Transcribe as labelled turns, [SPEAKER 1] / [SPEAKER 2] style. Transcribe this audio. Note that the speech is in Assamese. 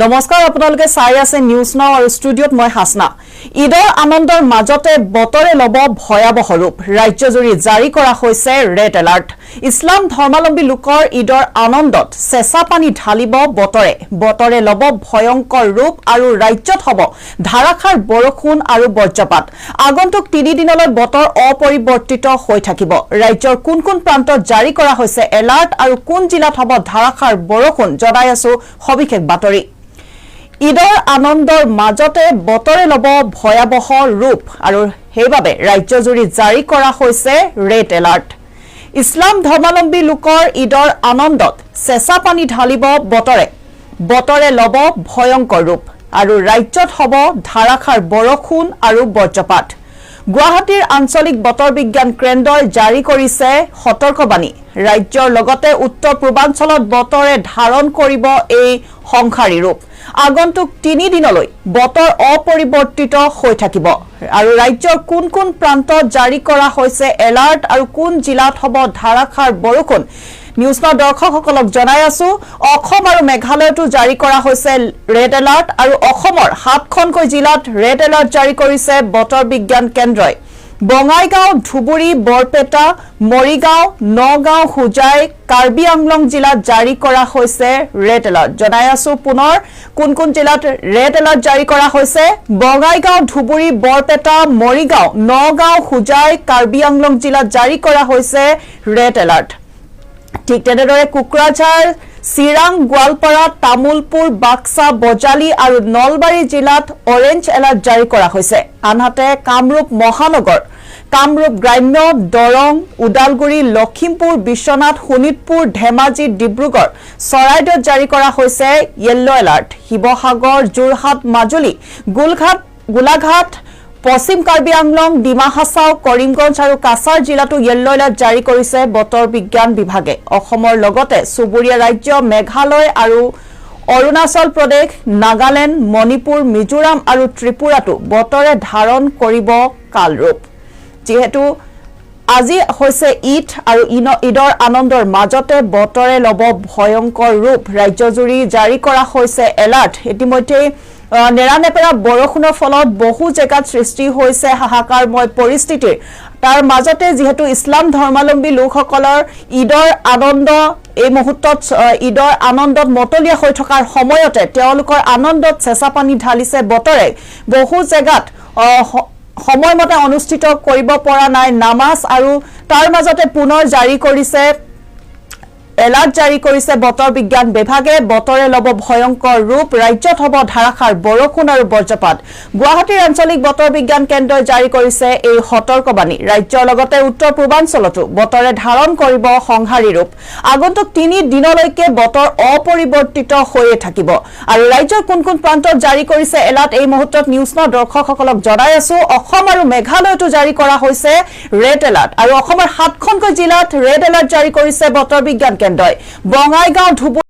[SPEAKER 1] নমস্কাৰ আপোনালোকে চাই আছে নিউজ নাও আৰু ষ্টুডিঅত মই হাসনা ঈদৰ আনন্দৰ মাজতে বতৰে লব ভয়াবহ ৰূপ ৰাজ্যজুৰি জাৰি কৰা হৈছে ৰেড এলাৰ্ট ইছলাম ধৰ্মাৱলম্বী লোকৰ ঈদৰ আনন্দত চেঁচা পানী ঢালিব বতৰে লব ভয়ংকৰ ৰূপ আৰু ৰাজ্যত হ'ব ধাৰাখাৰ বৰষুণ আৰু বজ্ৰপাত আগন্তুক 3 দিনলৈ বতৰ অপৰিৱৰ্তিত হৈ থাকিব ৰাজ্যৰ কোন প্ৰান্তত জাৰি কৰা হৈছে এলাৰ্ট আৰু কোন জিলাত হ'ব ধাৰাখাৰ বৰষুণ জনাই আছো সবিশেষ বাতৰি ঈদৰ আনন্দৰ মাজতে বতৰে লব ভয়াবহ ৰূপ আৰু হেইবাবে ৰাজ্যজুৰি জাৰি কৰা হৈছে ৰেড এলাৰ্ট ইছলাম ধৰ্মাৱলম্বী লোকৰ ঈদৰ আনন্দত চেঁচা পানী ঢালিব বতৰে লব ভয়ংকৰ ৰূপ আৰু ৰাজ্যত হ'ব ধাৰাখাৰ বৰষুণ আৰু বজ্ৰপাত গুৱাহাটীৰ আঞ্চলিক বতৰ বিজ্ঞান কেন্দ্ৰই জাৰি কৰিছে সতৰ্কবাণী ৰাজ্যৰ লগতে উত্তৰ পূৰ্বাঞ্চলত বতৰে ধাৰণ কৰিব এই সংখাৰী ৰূপ আগন্তুক 3 দিনলৈ বতৰ অপৰিৱৰ্তিত হৈ থাকিব আৰু ৰাজ্যৰ কোন প্ৰান্তত জাৰি কৰা হৈছে এলাৰ্ট আৰু কোন জিলাত হ'ব ধাৰাখাৰ বৰষুণ নিউজ নাও দৰ্শকসকলক জনাই আছো অসম আৰু মেঘালয়তো জাৰি কৰা হৈছে ৰেড এলাৰ্ট আৰু অসমৰ 7খনকৈ জিলাত ৰেড এলাৰ্ট জাৰি কৰিছে বতৰ বিজ্ঞান কেন্দ্ৰই বঙাইগাঁও ধুবুৰী বৰপেটা মৰিগাঁও নগাঁও হুজাই কাৰ্বি আংলং জিলাত জাৰি কৰা হৈছে ৰেড এলাৰ্ট জনাই আছো পুনৰ কোন জিলাত ৰেড এলাৰ্ট জাৰি কৰা হৈছে বঙাইগাঁও ধুবুৰী বৰপেটা মৰিগাঁও নগাঁও হুজাই কাৰ্বি আংলং জিলাত জাৰি কৰা হৈছে ৰেড এলাৰ্ট ঠিক তেনেদৰে কুকৰাঝাৰ চিৰাং গোৱালপাৰা তামুলপুৰ বাক্সা বজালি আৰু নলবাৰী জিলাত অৰেঞ্জ এলাৰ্ট জাৰি কৰা হৈছে আনহাতে কামৰূপ মহানগৰ কামৰূপ গ্ৰাম্য দৰং উদালগুৰি লখিমপুৰ বিশ্বনাথ শোণিতপুৰ ধেমাজি ডিব্ৰুগড় চৰাইদেউত জাৰি কৰা হৈছে য়েল্লো এলাৰ্ট শিৱসাগৰ যোৰহাট মাজুলী গোলাঘাট পশ্চিম কাৰ্বি আংলং ডিমা হাছাও কৰিমগঞ্জ আৰু কাছাৰ জিলাতো য়েল্লো এলাৰ্ট জাৰি কৰিছে বতৰ বিজ্ঞান বিভাগে অসমৰ লগতে চুবুৰীয়া ৰাজ্য মেঘালয় আৰু অৰুণাচল প্ৰদেশ নাগালেণ্ড মণিপুৰ মিজোৰাম আৰু ত্ৰিপুৰাতো বতৰে ধাৰণ কৰিব কালৰূপ যেহেতু আজি হৈছে ঈদ আৰু ঈদৰ আনন্দৰ মাজতে বতৰে লব ভয়ংকৰ ৰূপ ৰাজ্যজুৰি জাৰি কৰা হৈছে এলাৰ্ট ইতিমধ্যে নেৰানেপেৰা বৰষুণৰ ফলত বহু জেগাত সৃষ্টি হৈছে হাহাকাৰময় পৰিস্থিতিৰ তাৰ মাজতে যেহেতু ইছলাম ধৰ্মাৱলম্বী লোকসকলৰ ঈদৰ আনন্দ এই মুহূৰ্তত ঈদৰ আনন্দত মতলীয়া হৈ থকাৰ সময়তে তেওঁলোকৰ আনন্দত চেঁচা পানী ঢালিছে বতৰে বহু জেগাত সময়মতে অনুষ্ঠিত কৰিব পৰা নাই নামাজ আৰু তাৰ মাজতে পুনৰ জাৰি কৰিছে এলাৰ্ট জাৰি কৰিছে বতৰ বিজ্ঞান বিভাগে বতৰে লব ভয়ংকৰ ৰূপ ৰাজ্যত হ'ব ধাৰাখাৰ বৰষুণ আৰু বজ্ৰপাত গুৱাহাটীৰ আঞ্চলিক বতৰ বিজ্ঞান কেন্দ্ৰই জাৰি কৰিছে এই সতৰ্কবাণী ৰাজ্যৰ লগতে উত্তৰ পূৰ্বাঞ্চলতো বতৰে ধাৰণ কৰিব সংহাৰী ৰূপ আগন্তুক 3 দিনলৈকে বতৰ অপৰিৱৰ্তিত হৈয়ে থাকিব আৰু ৰাজ্যৰ কোন প্ৰান্তত জাৰি কৰিছে এলাৰ্ট এই মুহূৰ্তত নিউজ নাও দৰ্শকসকলক জনাই আছো অসম আৰু মেঘালয়তো জাৰি কৰা হৈছে ৰেড এলাৰ্ট আৰু অসমৰ 7খনকৈ জিলাত ৰেড এলাৰ্ট জাৰি কৰিছে বতৰ বিজ্ঞান কেন্দ্ৰই বঙাইগাঁও ধুবুৰী